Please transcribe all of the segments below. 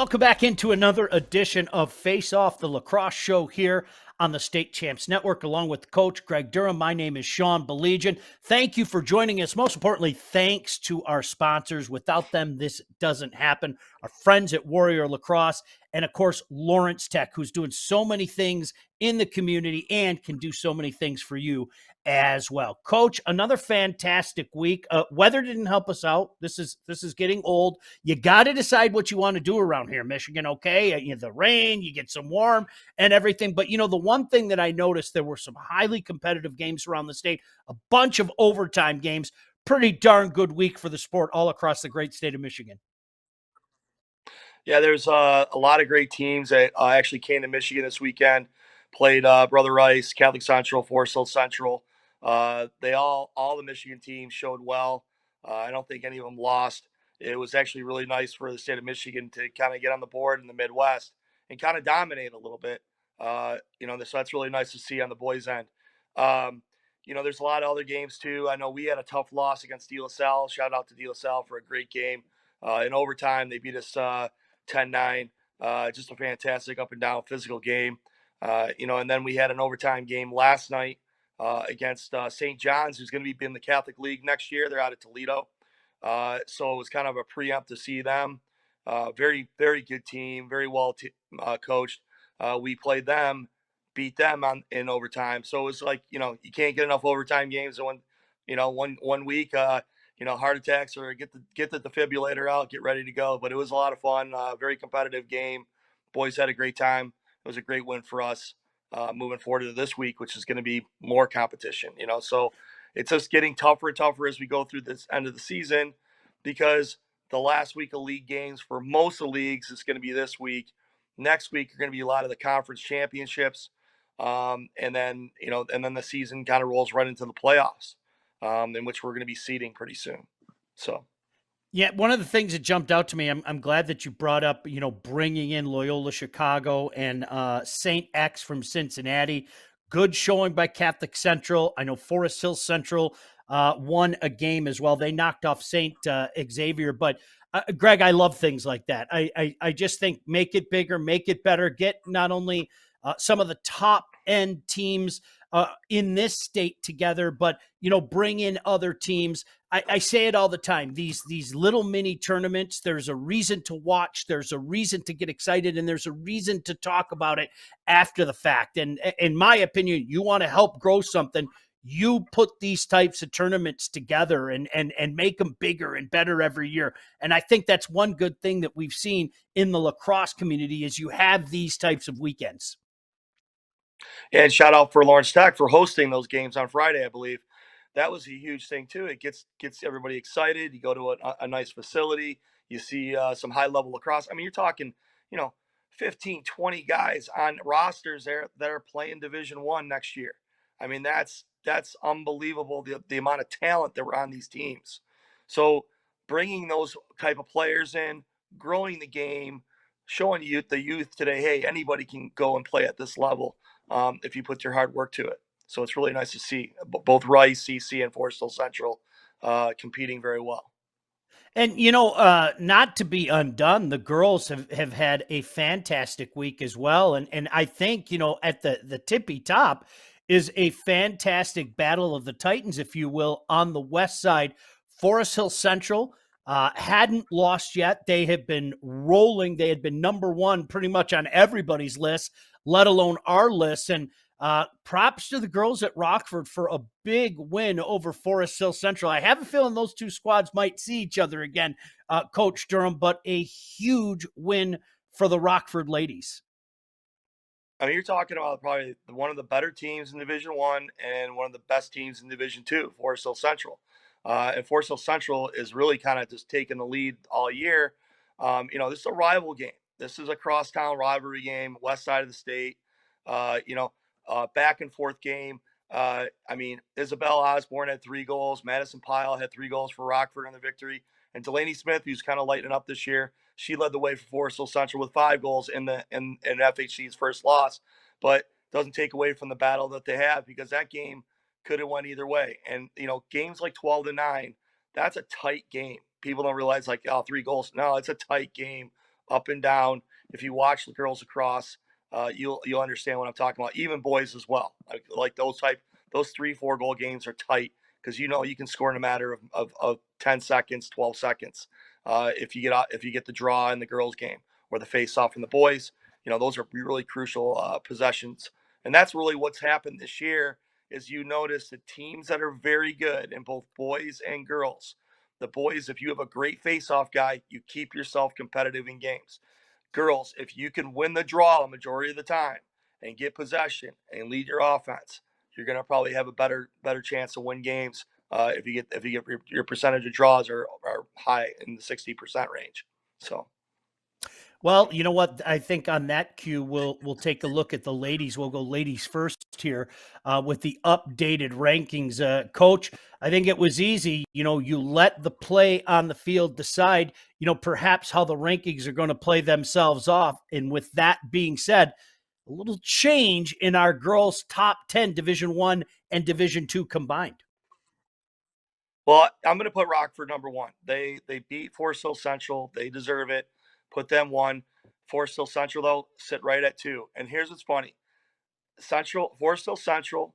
Welcome back into another edition of Face Off, the Lacrosse Show here on the State Champs Network, along with Coach Greg Durham. My name is Sean Baligian. Thank you for joining us. Most importantly, thanks to our sponsors. Without them, this doesn't happen. Our friends at Warrior Lacrosse, and of course, Lawrence Tech, who's doing so many things in the community and can do so many things for you as well. Coach, another fantastic week. Weather didn't help us out. This is getting old. You got to decide what you want to do around here, Michigan. Okay, the rain, you get some warm and everything. But the one thing that I noticed, there were some highly competitive games around the state, a bunch of overtime games. Pretty darn good week for the sport all across the great state of Michigan. Yeah, there's a lot of great teams that actually came to Michigan this weekend. Played Brother Rice, Catholic Central, Forest Hill Central. They all the Michigan teams showed well. I don't think any of them lost. It was actually really nice for the state of Michigan to kind of get on the board in the Midwest and kind of dominate a little bit. So that's really nice to see on the boys' end. There's a lot of other games too. I know we had a tough loss against De La Salle. Shout out to De La Salle for a great game. In overtime, they beat us 10-9. Just a fantastic up and down physical game. And then we had an overtime game last night against St. John's, who's going to be in the Catholic League next year. They're out of Toledo. So it was kind of a preempt to see them. Very, very good team, very well coached. We played them, beat them in overtime. So it was like, you can't get enough overtime games in one week. Heart attacks or get the defibrillator out, get ready to go. But it was a lot of fun, very competitive game. Boys had a great time. It was a great win for us moving forward to this week, which is going to be more competition. So it's just getting tougher and tougher as we go through this end of the season because the last week of league games for most of the leagues is going to be this week. Next week are going to be a lot of the conference championships, and then the season kind of rolls right into the playoffs, in which we're going to be seeding pretty soon. So. Yeah, one of the things that jumped out to me, I'm glad that you brought up, bringing in Loyola Chicago and St. X from Cincinnati. Good showing by Catholic Central. I know Forest Hill Central won a game as well. They knocked off St. Xavier. But Greg, I love things like that. I just think make it bigger, make it better. Get not only some of the top end teams in this state together, but bring in other teams. I say it all the time. These little mini tournaments, there's a reason to watch, there's a reason to get excited, and there's a reason to talk about it after the fact. And in my opinion, you want to help grow something, you put these types of tournaments together and make them bigger and better every year. And I think that's one good thing that we've seen in the lacrosse community is you have these types of weekends. And shout out for Lawrence Tech for hosting those games on Friday, I believe. That was a huge thing too. It gets everybody excited. You go to a nice facility. You see some high level lacrosse. I mean, you're talking, you know, 15, 20 guys on rosters there that are playing Division One next year. I mean, that's unbelievable the amount of talent that were on these teams. So bringing those type of players in, growing the game, showing the youth today, hey, anybody can go and play at this level if you put your hard work to it. So it's really nice to see both Rice, CC, and Forest Hill Central competing very well. And not to be undone, the girls have had a fantastic week as well. And I think, at the tippy top is a fantastic battle of the Titans, if you will, on the west side. Forest Hill Central hadn't lost yet. They have been rolling. They had been number one pretty much on everybody's list, let alone our list. And props to the girls at Rockford for a big win over Forest Hill Central. I have a feeling those two squads might see each other again, Coach Durham, but a huge win for the Rockford ladies. I mean, you're talking about probably one of the better teams in Division One and one of the best teams in Division Two, Forest Hill Central. And Forest Hill Central is really kind of just taking the lead all year. This is a rival game. This is a crosstown rivalry game, west side of the state. Back and forth game. Isabel Osborne had 3 goals. Madison Pyle had 3 goals for Rockford in the victory. And Delaney Smith, who's kind of lighting up this year, she led the way for Forest Hill Central with 5 goals in FHC's first loss. But doesn't take away from the battle that they have because that game could have went either way. And games like 12-9, that's a tight game. People don't realize 3 goals. No, it's a tight game. up and down. If you watch the girls lacrosse, you'll understand what I'm talking about. Even boys as well. Like those 3-4 goal games are tight because you can score in a matter of 10 seconds, 12 seconds. If you get the draw in the girls game or the face off in the boys, those are really crucial possessions. And that's really what's happened this year is you notice the teams that are very good in both boys and girls. The boys, if you have a great face-off guy, you keep yourself competitive in games. Girls, if you can win the draw a majority of the time and get possession and lead your offense, you're going to probably have a better chance to win games if you get your percentage of draws are high in the 60% range. So Well, you know what? I think on that cue, we'll take a look at the ladies. We'll go ladies first here with the updated rankings. Coach, I think it was easy. You let the play on the field decide. Perhaps how the rankings are going to play themselves off. And with that being said, a little change in our girls' top 10, Division One and Division Two combined. well, I'm going to put Rockford number one. They beat Forest Hill Central. They deserve it. Put them one. Forest Hill Central though sit right at two. And here's what's funny: Forest Hill Central,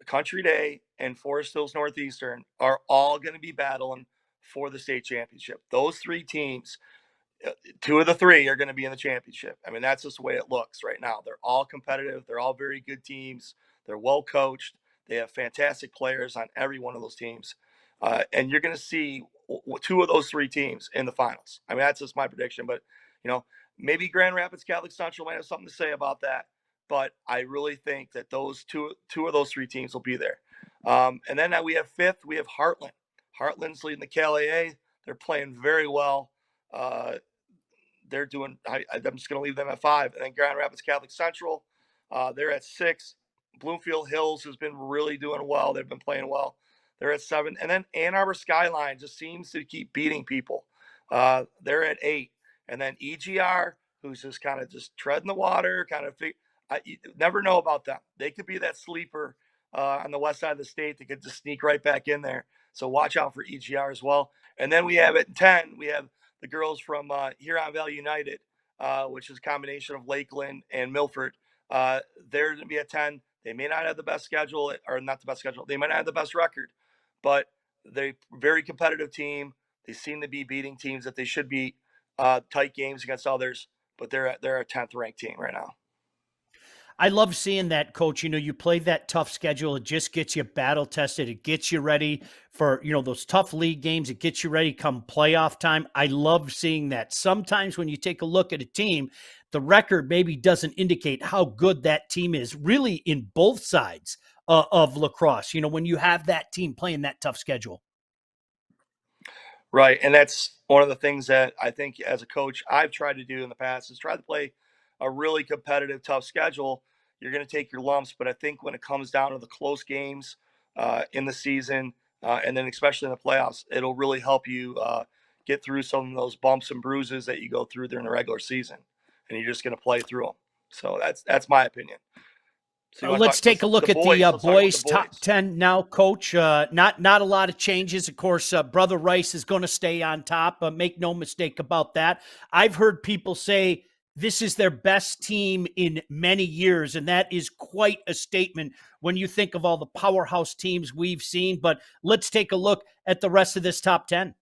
Country Day, and Forest Hills Northeastern are all going to be battling for the state championship. Those three teams, two of the three are going to be in the championship. I mean, that's just the way it looks right now. They're all competitive. They're all very good teams. They're well coached. They have fantastic players on every one of those teams. And you're going to see two of those three teams in the finals. I mean, that's just my prediction. But, you know, maybe Grand Rapids Catholic Central might have something to say about that. But I really think that those two of those three teams will be there. And then we have fifth, we have Heartland. Heartland's leading the KLAA. They're playing very well. Uh, they're doing. I'm just going to leave them at 5, and then Grand Rapids Catholic Central, they're at 6. Bloomfield Hills has been really doing well. They've been playing well. They're at 7, and then Ann Arbor Skyline just seems to keep beating people. They're at 8, and then EGR, who's just kind of just treading the water, you never know about them. They could be that sleeper on the west side of the state. They could just sneak right back in there. So watch out for EGR as well. And then we have at 10, we have the girls from Huron Valley United, which is a combination of Lakeland and Milford. They're going to be at 10. They may not have the best schedule, or not the best schedule. They might not have the best record, but they're a very competitive team. They seem to be beating teams that they should beat, tight games against others, but they're a 10th ranked team right now. I love seeing that, coach. You play that tough schedule. It just gets you battle tested. It gets you ready for, those tough league games. It gets you ready come playoff time. I love seeing that. Sometimes when you take a look at a team, the record maybe doesn't indicate how good that team is really in both sides of lacrosse, when you have that team playing that tough schedule. Right. And that's one of the things that I think as a coach I've tried to do in the past is try to play a really competitive, tough schedule. You're going to take your lumps, but I think when it comes down to the close games in the season, and then especially in the playoffs, it'll really help you get through some of those bumps and bruises that you go through during the regular season, and you're just going to play through them. So that's my opinion. So you want to Let's talk? take a look The at the boys. Let's talk about the boys' top boys. 10 now, coach. Not a lot of changes. Of course, Brother Rice is going to stay on top. Make no mistake about that. I've heard people say this is their best team in many years, and that is quite a statement when you think of all the powerhouse teams we've seen. But let's take a look at the rest of this top 10.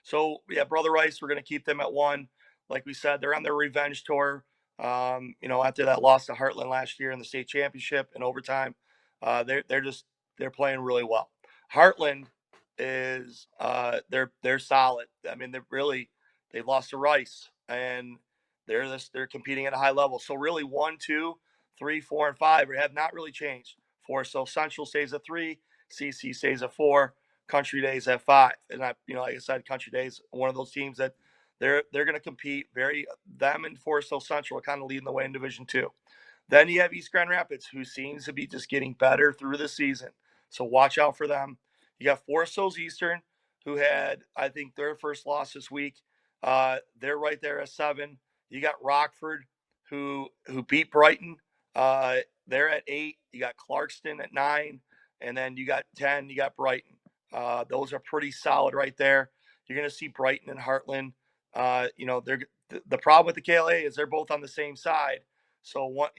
So yeah, Brother Rice, we're going to keep them at 1. Like we said, they're on their revenge tour. After that loss to Heartland last year in the state championship in overtime, they're playing really well. Heartland is they're solid. I mean, they lost to Rice, and they're competing at a high level. So really, 1, 2, 3, 4, and 5 have not really changed. Forest Hill Central stays at 3, CC stays at 4, Country Days at 5. And like I said, Country Days one of those teams that they're going to compete. Them and Forest Hill Central are kind of leading the way in Division 2. Then you have East Grand Rapids, who seems to be just getting better through the season. So watch out for them. You got Forest Hills Eastern, who had, I think, their first loss this week. They're right there at 7. You got Rockford, who beat Brighton. They're at 8. You got Clarkston at 9, and then you got 10. You got Brighton. Those are pretty solid right there. You're going to see Brighton and Heartland They're the problem with the KLA is they're both on the same side. So one,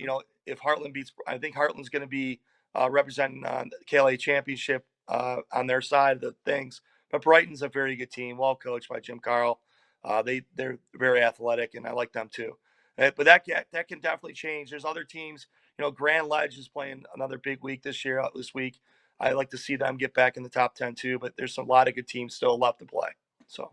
if Heartland beats, I think Heartland's going to be representing the KLA championship on their side of the things. But Brighton's a very good team, well coached by Jim Carl. They're very athletic, and I like them too. But that can definitely change. There's other teams. Grand Ledge is playing another big week this week. I like to see them get back in the top 10 too. But there's a lot of good teams still left to play. So.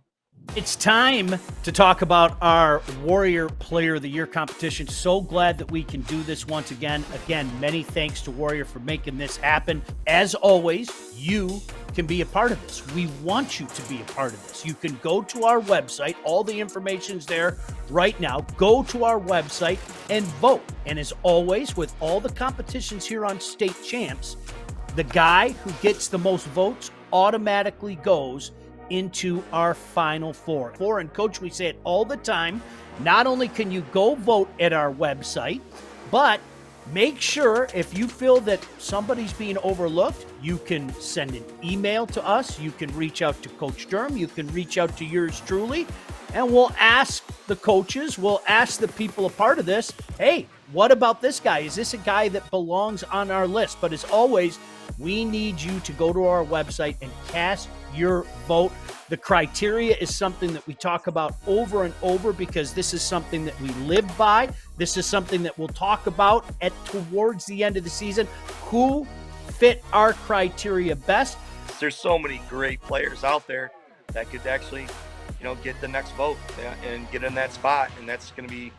It's time to talk about our Warrior Player of the Year competition. So glad that we can do this once again. Again, many thanks to Warrior for making this happen. As always, you can be a part of this. We want you to be a part of this. You can go to our website. All the information's there right now. Go to our website and vote. And as always, with all the competitions here on State Champs, the guy who gets the most votes automatically goes into our Final Four. And Coach, we say it all the time. Not only can you go vote at our website, but make sure if you feel that somebody's being overlooked, you can send an email to us. You can reach out to Coach Durham. You can reach out to yours truly. And we'll ask the coaches, we'll ask the people a part of this, hey, what about this guy? Is this a guy that belongs on our list? But as always, we need you to go to our website and cast your vote. The criteria is something that we talk about over and over because this is something that we live by. This is something that we'll talk about towards the end of the season. Who fit our criteria best? There's so many great players out there that could actually, get the next vote and get in that spot, and it's going to be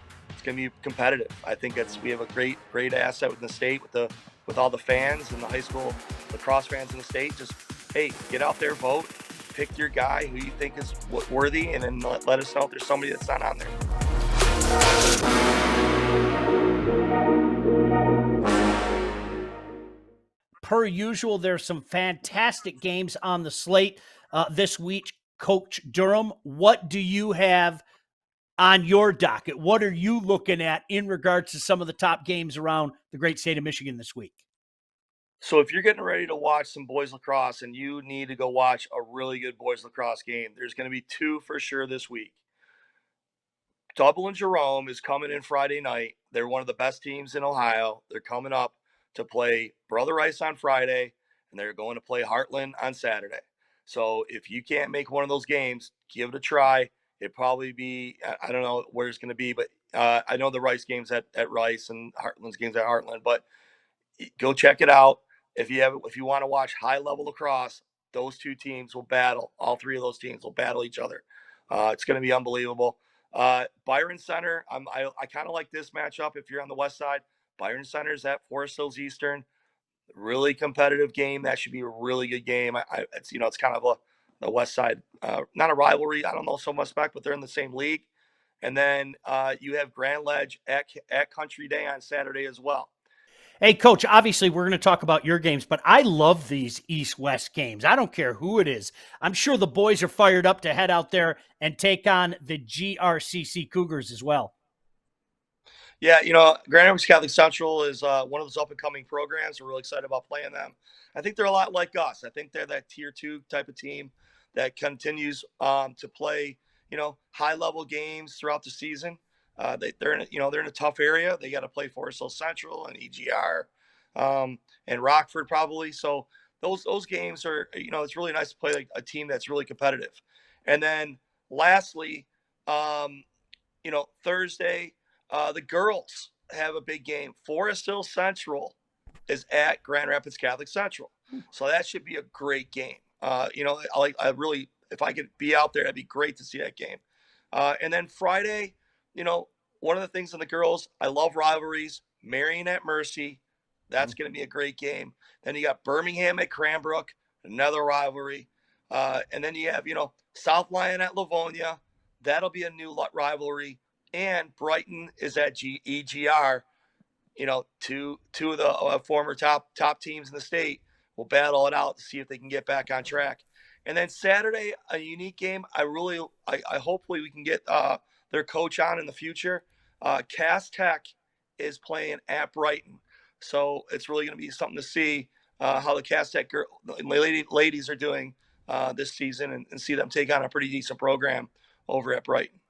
competitive. I think we have a great asset within the state with all the fans and the high school lacrosse fans in the state. Just hey, get out there, vote, pick your guy who you think is worthy, and then let us know if there's somebody that's not on there. Per usual, there's some fantastic games on the slate this week. Coach Durham, what do you have on your docket? What are you looking at in regards to some of the top games around the great state of Michigan this week? So if you're getting ready to watch some boys lacrosse and you need to go watch a really good boys lacrosse game, there's going to be two for sure this week. Dublin Jerome is coming in Friday night. They're one of the best teams in Ohio. They're coming up to play Brother Rice on Friday, and they're going to play Heartland on Saturday. So if you can't make one of those games, give it a try. It'd probably be, I don't know where it's going to be, but I know the Rice game's at Rice and Heartland's game's at Heartland, but go check it out. If you want to watch high level lacrosse, those two teams will battle. All three of those teams will battle each other. It's going to be unbelievable. Byron Center, I kind of like this matchup. If you're on the west side, Byron Center's at Forest Hills Eastern. Really competitive game. That should be a really good game. It's kind of the west side, not a rivalry. I don't know so much back, but they're in the same league. And then you have Grand Ledge at Country Day on Saturday as well. Hey, Coach, obviously we're going to talk about your games, but I love these East-West games. I don't care who it is. I'm sure the boys are fired up to head out there and take on the GRCC Cougars as well. Yeah, Grand Rapids Catholic Central is one of those up-and-coming programs. We're really excited about playing them. I think they're a lot like us. I think they're that Tier 2 type of team that continues to play, high-level games throughout the season. They're in a tough area. They got to play Forest Hill Central and EGR and Rockford probably. So those games are, it's really nice to play like a team that's really competitive. And then lastly, Thursday, the girls have a big game. Forest Hill Central is at Grand Rapids Catholic Central, so that should be a great game. If I could be out there, that'd be great to see that game. And then Friday, one of the things in the girls, I love rivalries. Marion at Mercy, that's going to be a great game. Then you got Birmingham at Cranbrook, another rivalry. And then you have, South Lyon at Livonia. That'll be a new rivalry. And Brighton is at EGR. Two of the former top teams in the state will battle it out to see if they can get back on track. And then Saturday, a unique game. I hopefully we can get their coach on in the future. Cass Tech is playing at Brighton, so it's really going to be something to see how the Cass Tech ladies are doing this season and see them take on a pretty decent program over at Brighton.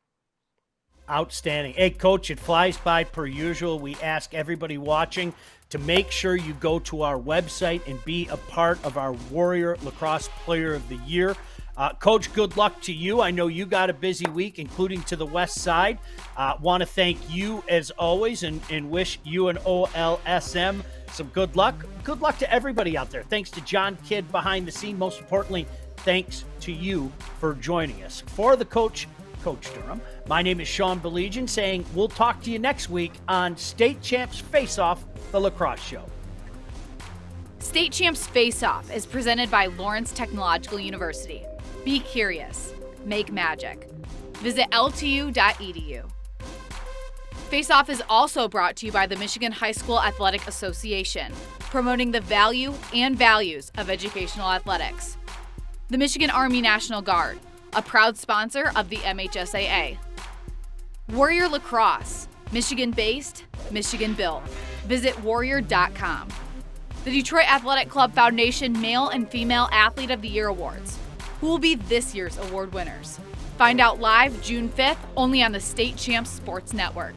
Outstanding. Hey, Coach, it flies by per usual. We ask everybody watching to make sure you go to our website and be a part of our Warrior Lacrosse Player of the Year. Coach, good luck to you. I know you got a busy week, including to the west side. Want to thank you as always and wish you and OLSM some good luck. Good luck to everybody out there. Thanks to John Kidd behind the scene. Most importantly, thanks to you for joining us. For the Coach Durham, my name is Sean Baligian saying we'll talk to you next week on State Champs Face Off, the Lacrosse Show. State Champs Face Off is presented by Lawrence Technological University. Be curious. Make magic. Visit ltu.edu. Face Off is also brought to you by the Michigan High School Athletic Association, promoting the value and values of educational athletics. The Michigan Army National Guard, a proud sponsor of the MHSAA. Warrior Lacrosse, Michigan-based, Michigan-built. Visit warrior.com. The Detroit Athletic Club Foundation Male and Female Athlete of the Year Awards. Who will be this year's award winners? Find out live June 5th only on the State Champs Sports Network.